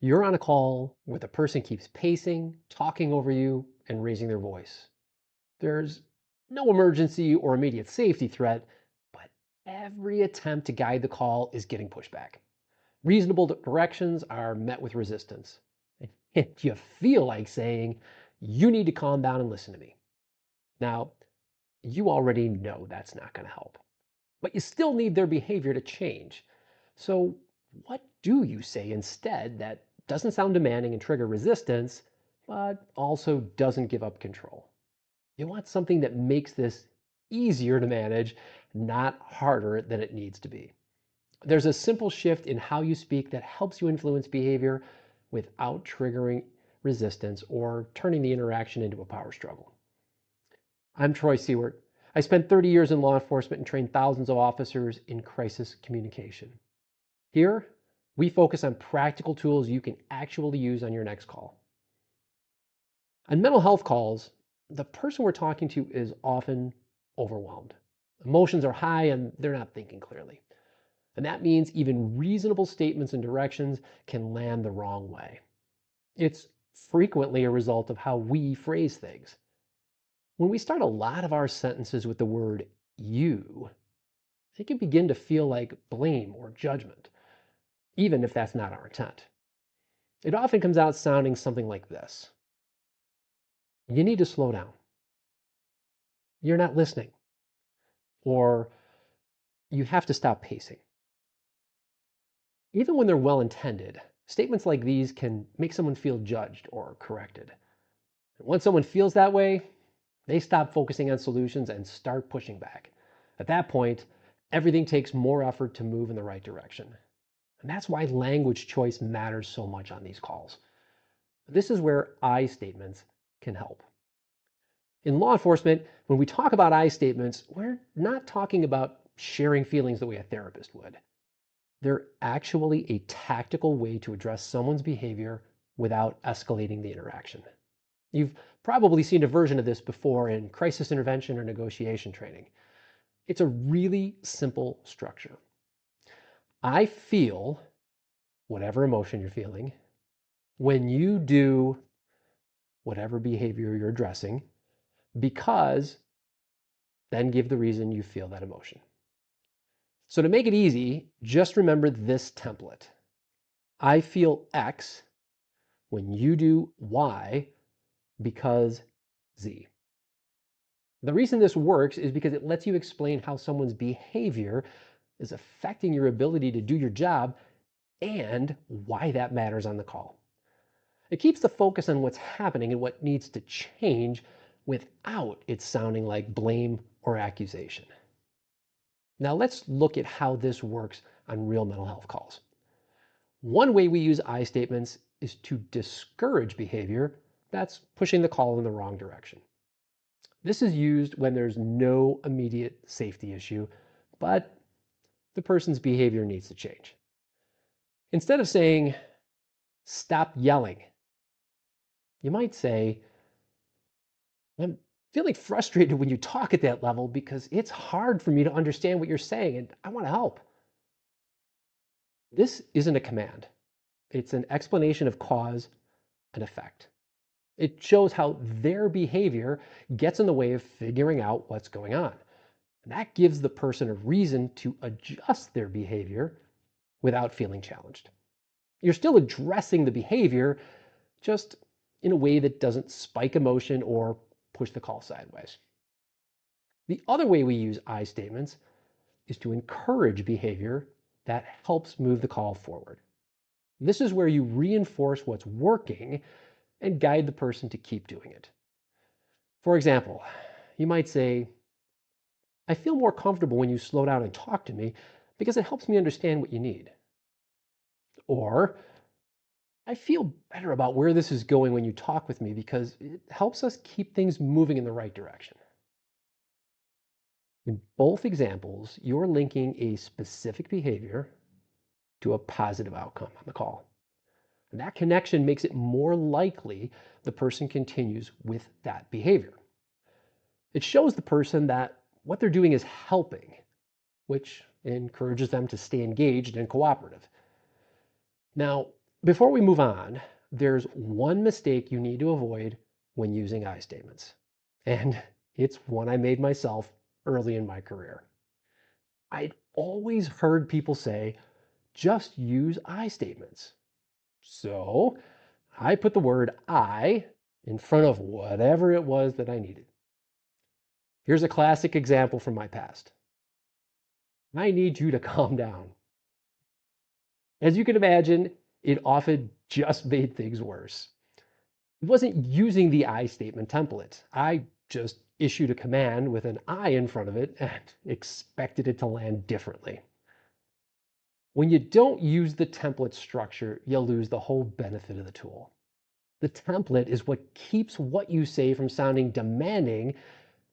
You're on a call where the person keeps pacing, talking over you, and raising their voice. There's no emergency or immediate safety threat, but every attempt to guide the call is getting pushed back. Reasonable directions are met with resistance. And you feel like saying, "You need to calm down and listen to me." Now, you already know that's not going to help, but you still need their behavior to change. So, what do you say instead that doesn't sound demanding and trigger resistance, but also doesn't give up control? You want something that makes this easier to manage, not harder than it needs to be. There's a simple shift in how you speak that helps you influence behavior without triggering resistance or turning the interaction into a power struggle. I'm Troy Seward. I spent 30 years in law enforcement and trained thousands of officers in crisis communication. Here, we focus on practical tools you can actually use on your next call. On mental health calls, the person we're talking to is often overwhelmed. Emotions are high and they're not thinking clearly. And that means even reasonable statements and directions can land the wrong way. It's frequently a result of how we phrase things. When we start a lot of our sentences with the word you, it can begin to feel like blame or judgment, even if that's not our intent. It often comes out sounding something like this: "You need to slow down. You're not listening." Or, "You have to stop pacing." Even when they're well intended, statements like these can make someone feel judged or corrected. And once someone feels that way, they stop focusing on solutions and start pushing back. At that point, everything takes more effort to move in the right direction. And that's why language choice matters so much on these calls. This is where I statements can help. In law enforcement, when we talk about I statements, we're not talking about sharing feelings the way a therapist would. They're actually a tactical way to address someone's behavior without escalating the interaction. You've probably seen a version of this before in crisis intervention or negotiation training. It's a really simple structure. I feel whatever emotion you're feeling when you do whatever behavior you're addressing, because then give the reason you feel that emotion. So to make it easy, just remember this template. I feel X when you do Y because Z. The reason this works is because it lets you explain how someone's behavior is affecting your ability to do your job and why that matters on the call. It keeps the focus on what's happening and what needs to change without it sounding like blame or accusation. Now let's look at how this works on real mental health calls. One way we use I statements is to discourage behavior that's pushing the call in the wrong direction. This is used when there's no immediate safety issue, but the person's behavior needs to change. Instead of saying, "Stop yelling," you might say, "I'm feeling frustrated when you talk at that level because it's hard for me to understand what you're saying and I want to help." This isn't a command. It's an explanation of cause and effect. It shows how their behavior gets in the way of figuring out what's going on. And that gives the person a reason to adjust their behavior without feeling challenged. You're still addressing the behavior, just in a way that doesn't spike emotion or push the call sideways. The other way we use I statements is to encourage behavior that helps move the call forward. This is where you reinforce what's working and guide the person to keep doing it. For example, you might say, "I feel more comfortable when you slow down and talk to me because it helps me understand what you need." Or, "I feel better about where this is going when you talk with me because it helps us keep things moving in the right direction." In both examples, you're linking a specific behavior to a positive outcome on the call. And that connection makes it more likely the person continues with that behavior. It shows the person that what they're doing is helping, which encourages them to stay engaged and cooperative. Now, Before we move on, there's one mistake you need to avoid when using I statements. And it's one I made myself early in my career. I'd always heard people say, just use I statements. So I put the word I in front of whatever it was that I needed. Here's a classic example from my past. I need you to calm down. As you can imagine, it often just made things worse. It wasn't using the I statement template. I just issued a command with an I in front of it and expected it to land differently. When you don't use the template structure, you'll lose the whole benefit of the tool. The template is what keeps what you say from sounding demanding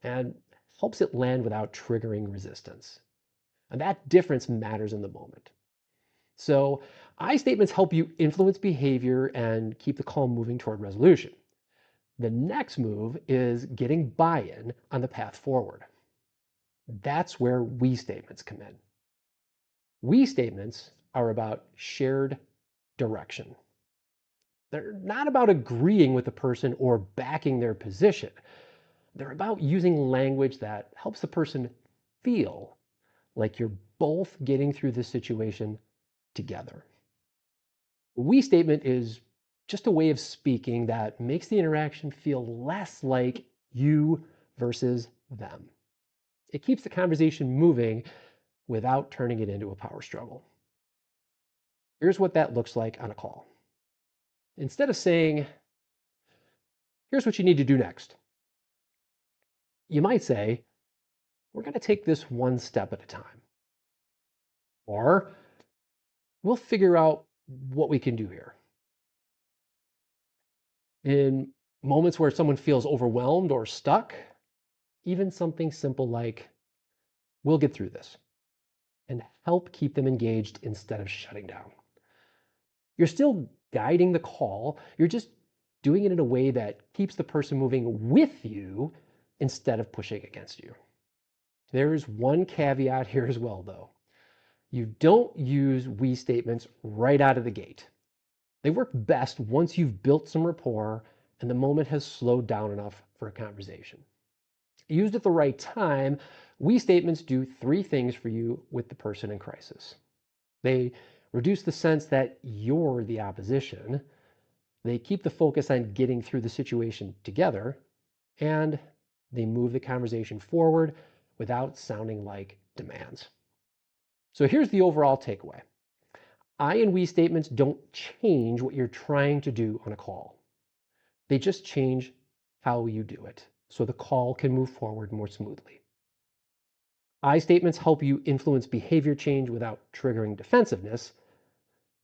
and helps it land without triggering resistance. And that difference matters in the moment. So I statements help you influence behavior and keep the call moving toward resolution. The next move is getting buy-in on the path forward. That's where we statements come in. We statements are about shared direction. They're not about agreeing with the person or backing their position. They're about using language that helps the person feel like you're both getting through the situation together. We statement is just a way of speaking that makes the interaction feel less like you versus them. It keeps the conversation moving without turning it into a power struggle. Here's what that looks like on a call. Instead of saying, here's what you need to do next, you might say, we're going to take this one step at a time. Or we'll figure out what we can do here. In moments where someone feels overwhelmed or stuck, even something simple like, we'll get through this, and help keep them engaged instead of shutting down. You're still guiding the call, you're just doing it in a way that keeps the person moving with you instead of pushing against you. There's one caveat here as well, though. You don't use we statements right out of the gate. They work best once you've built some rapport and the moment has slowed down enough for a conversation. Used at the right time, we statements do three things for you with the person in crisis. They reduce the sense that you're the opposition. They keep the focus on getting through the situation together, and they move the conversation forward without sounding like demands. So here's the overall takeaway. I and we statements don't change what you're trying to do on a call. They just change how you do it so the call can move forward more smoothly. I statements help you influence behavior change without triggering defensiveness.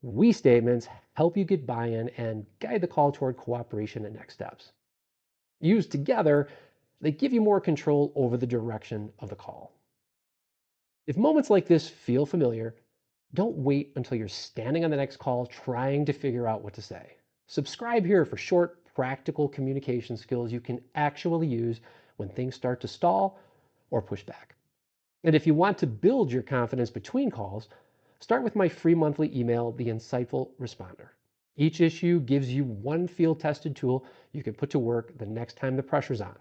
We statements help you get buy-in and guide the call toward cooperation and next steps. Used together, they give you more control over the direction of the call. If moments like this feel familiar, don't wait until you're standing on the next call trying to figure out what to say. Subscribe here for short, practical communication skills you can actually use when things start to stall or push back. And if you want to build your confidence between calls, start with my free monthly email, The Insightful Responder. Each issue gives you one field-tested tool you can put to work the next time the pressure's on.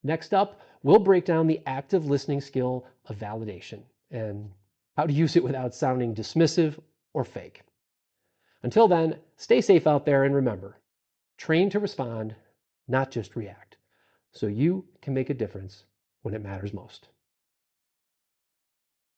Next up, we'll break down the active listening skill of validation and how to use it without sounding dismissive or fake. Until then, stay safe out there and remember, train to respond, not just react, so you can make a difference when it matters most.